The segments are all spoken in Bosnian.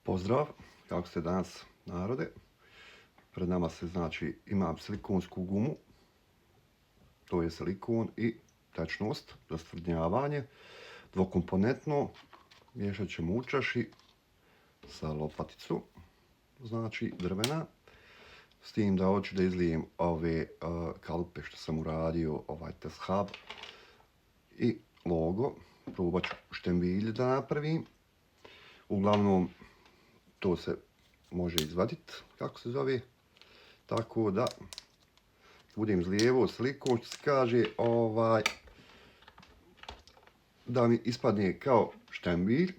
Pozdrav, kako ste danas narode? Pred nama se znači imam silikonsku gumu, to je silikon i tečnost za stvrdnjavanje, dvokomponentno, miješat ćemo u čaši sa lopaticu, znači drvena, s tim da hoću da izlijem ove kalupe što sam uradio, ovaj test hub i logo, probat ću štembilj da napravim. Uglavnom, to se može izvaditi, kako se zove, tako da budem zlijevo silikon, što se kaže, da mi ispadne kao štembilj,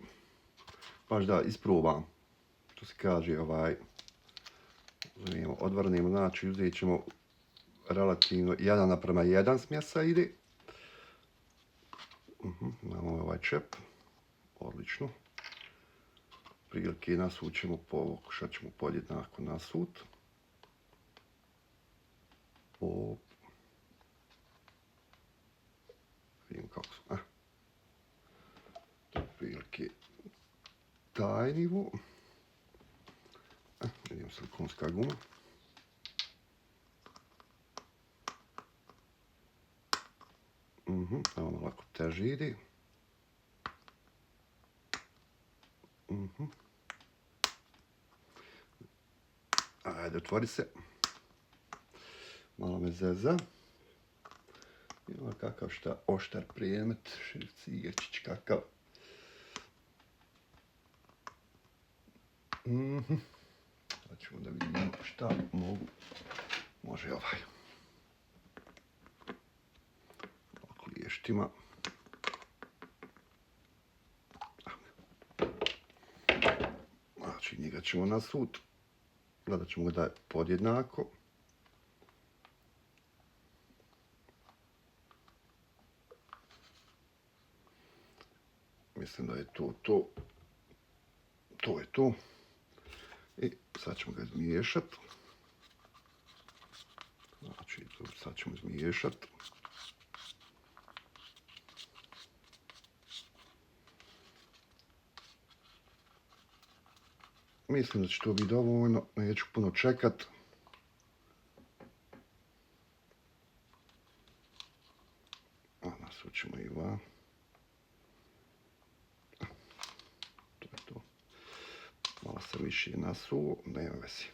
baš da isprobam, što se kaže, odvrnemo, znači uzet ćemo relativno 1:1 smjesa ide. Imamo ovaj čep, odlično. Prilike nasut ćemo, pokušat ćemo podjednako nasut. Vidim kako su. To je prilike taj nivo. Vidim silikonska guma. Evo malako teže ide. Ajde, otvori se. Malo me zeza. Ima kakav šta oštar prijemet, šrifciječić kakav. Sad ćemo da vidimo šta mogu. Može ovaj. Ovako liještima. Znači njega ćemo nasut. Gledat ćemo ga da je podjednako. Mislim da je to. To je to. I sad ćemo ga izmiješati. Znači, sad ćemo izmiješati. Mislim da će to biti dovoljno, neću puno čekat. Nasut ćemo i va. To je to. Malo sam više nasuo, nema veze.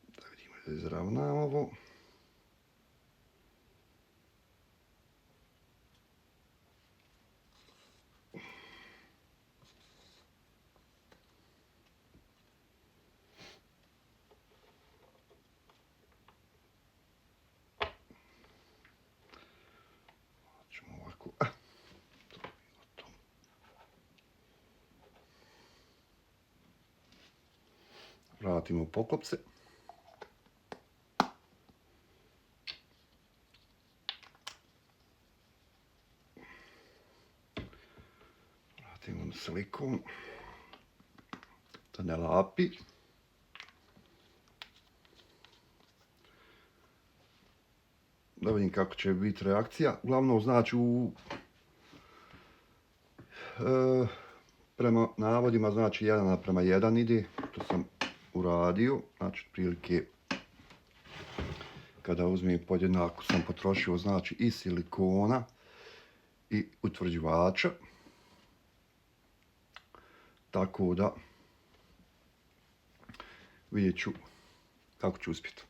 Da vidimo da izravnam ovo. Vratimo poklopce. Vratimo na silikon. Da ne lapi. Da vidim kako će biti reakcija. Uglavnom, znači, prema navodima, znači 1:1 ide. To sam uradio, znači prilike kada uzmem podjednako sam potrošio znači i silikona i utvrđivača, tako da vidjet ću kako ću uspjeti.